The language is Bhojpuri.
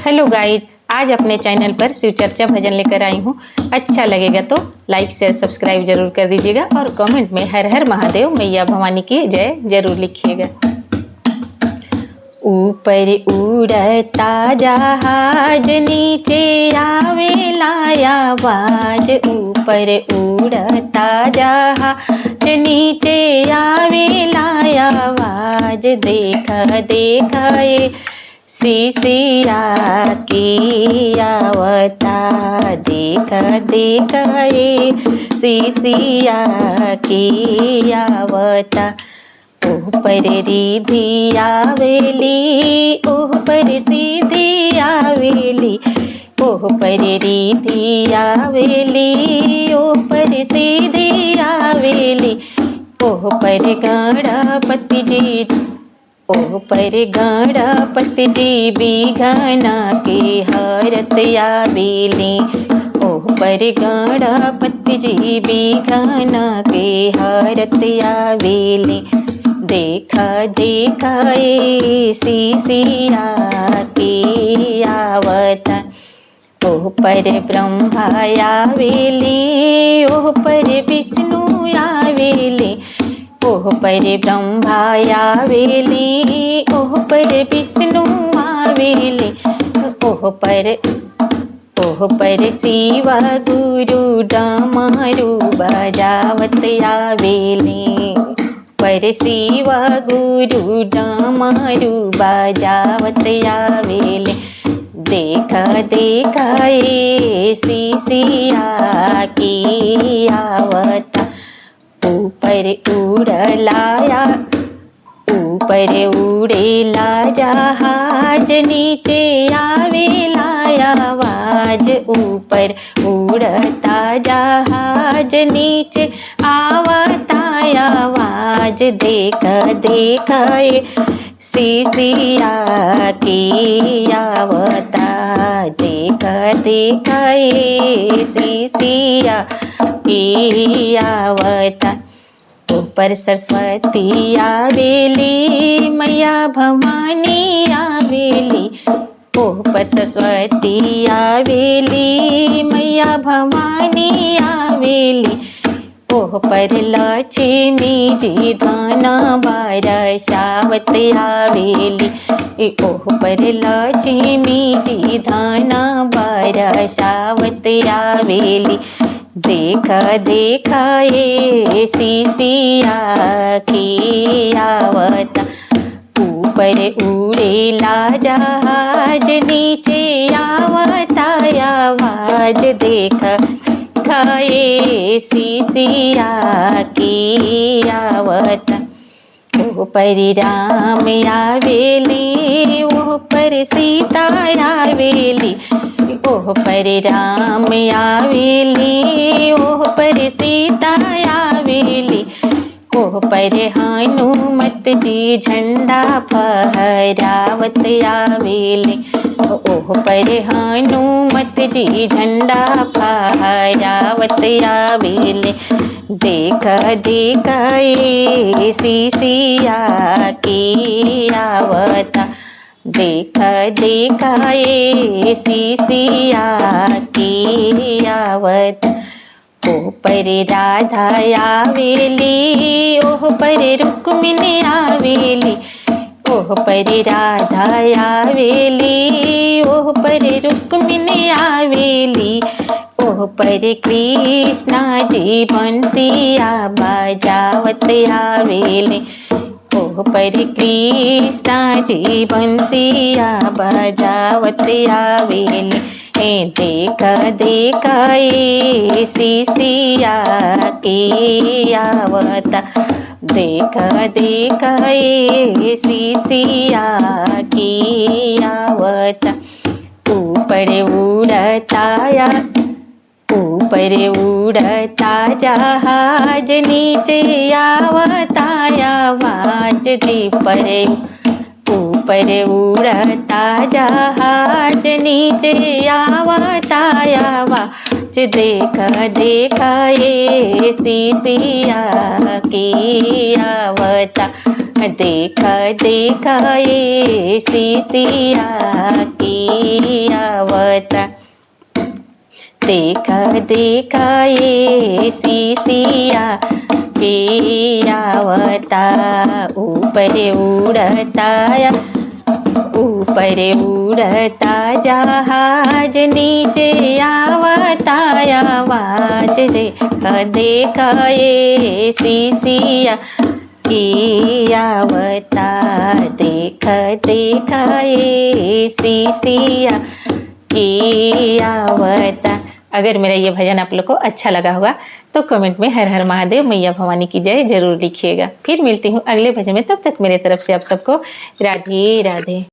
हेलो गाइज, आज अपने चैनल पर शिव चर्चा भजन लेकर आई हूँ। अच्छा लगेगा तो लाइक शेयर सब्सक्राइब जरूर कर दीजिएगा और कमेंट में हर हर महादेव मैया भवानी की जय जरूर लिखिएगा। ऊपर उड़ता जहाज नीचे आवेला आवाज, ऊपर उड़ता जहाज नीचे आवेला आवाज। देखा देखा ये सिसिया की आवता, देखा देखा ये सिसिया की आवता। ओह पर रिधि आवेली, ओह पर सीधी आवेली, ओह पर रिधि आवेली, ओह पर सीधी आवेली। ओह पर गणपति जी, ओह पर गणपति जी बिघना के हरत आवेली। ओह पर गणपति जी बिघना के हरत आवेली। देखा देखा ये सिसिया की आवता। ओह पर ब्रह्मा आवेली, ओह पर विष्णु आवेली, ओह पर ब्रह्मा आवेली, ओह पर विष्णु आवेली। ओह पर शिव गुरु डमरू बजावत आवेली, पर शिव गुरु डमरू बजावत आवेली। देखा देखा ये सिसिया की आवता। ऊपर उड़लाया, ऊपर उड़ेला जहाज नीचे आवेला आवाज। ऊपर उड़ता जहाज नीचे आवता आवाज। देखा देखा ये सिसिया की आवता, देखा देखा ये सिसिया की आवता। ऊपर सरस्वती आवेली, मैया भवानी आवेली। ओह पर सरस्वती आवेली, मैया भवानी आवेली। ओह पर लक्ष्मी जी धना बरसावत आवेली, ओह पर लक्ष्मी जी धना बरसावत आवेली। देखा देखा ये सिसिया की आवता। ऊपर उड़ेला जहाज नीचे आवता आवाज। देखा देखा ये सिसिया की आवता। ओह पर राम आवेली, ओह पर सीता आवेली, ओह पर राम आवेली, ओह पर सीता आवेली। ओह पर हनुमत जी झंडा फहरावत आवेली, ओह पर हनुमत जी झंडा फहरावत आवेली। देखा देखा ये सिसिया की आवता। देखा देखा ये सिसिया की आवता। ओह पर राधा आवेली, ओह पर रुक्मिणी आवेली, ओह पर राधा आवेली, ओह पर रुक्मिणी आवेली। ओह पर कृष्णा जी बंसिया बजावत आवेली, ओह पर कृष्णा जी बंसिया बजावत आवेली। देखा देखा ये सिसिया की आवता। देखा देखा ये सिसिया की आवता। ऊपर उड़ता या, ऊपर उड़ता जहाज नीचे आवता आवाज। ऊपर उड़ता जहाज नीचे आवता आवाज। देखा देखा ये सिसिया की आवता। देखा देखा ये सिसिया की आवता। देखा देखा ये सीसिया के आवता, ऊपर उड़ता या ऊपर उड़ता जहाज, नीचे आवता आवाज। देखा देखा ये सीसिया की आवता, देखा देखा ये सीसिया की आवता। अगर मेरा ये भजन आप लोग को अच्छा लगा होगा तो कमेंट में हर हर महादेव मैया भवानी की जय जरूर लिखिएगा। फिर मिलती हूँ अगले भजन में, तब तक मेरे तरफ से आप सबको राधे राधे।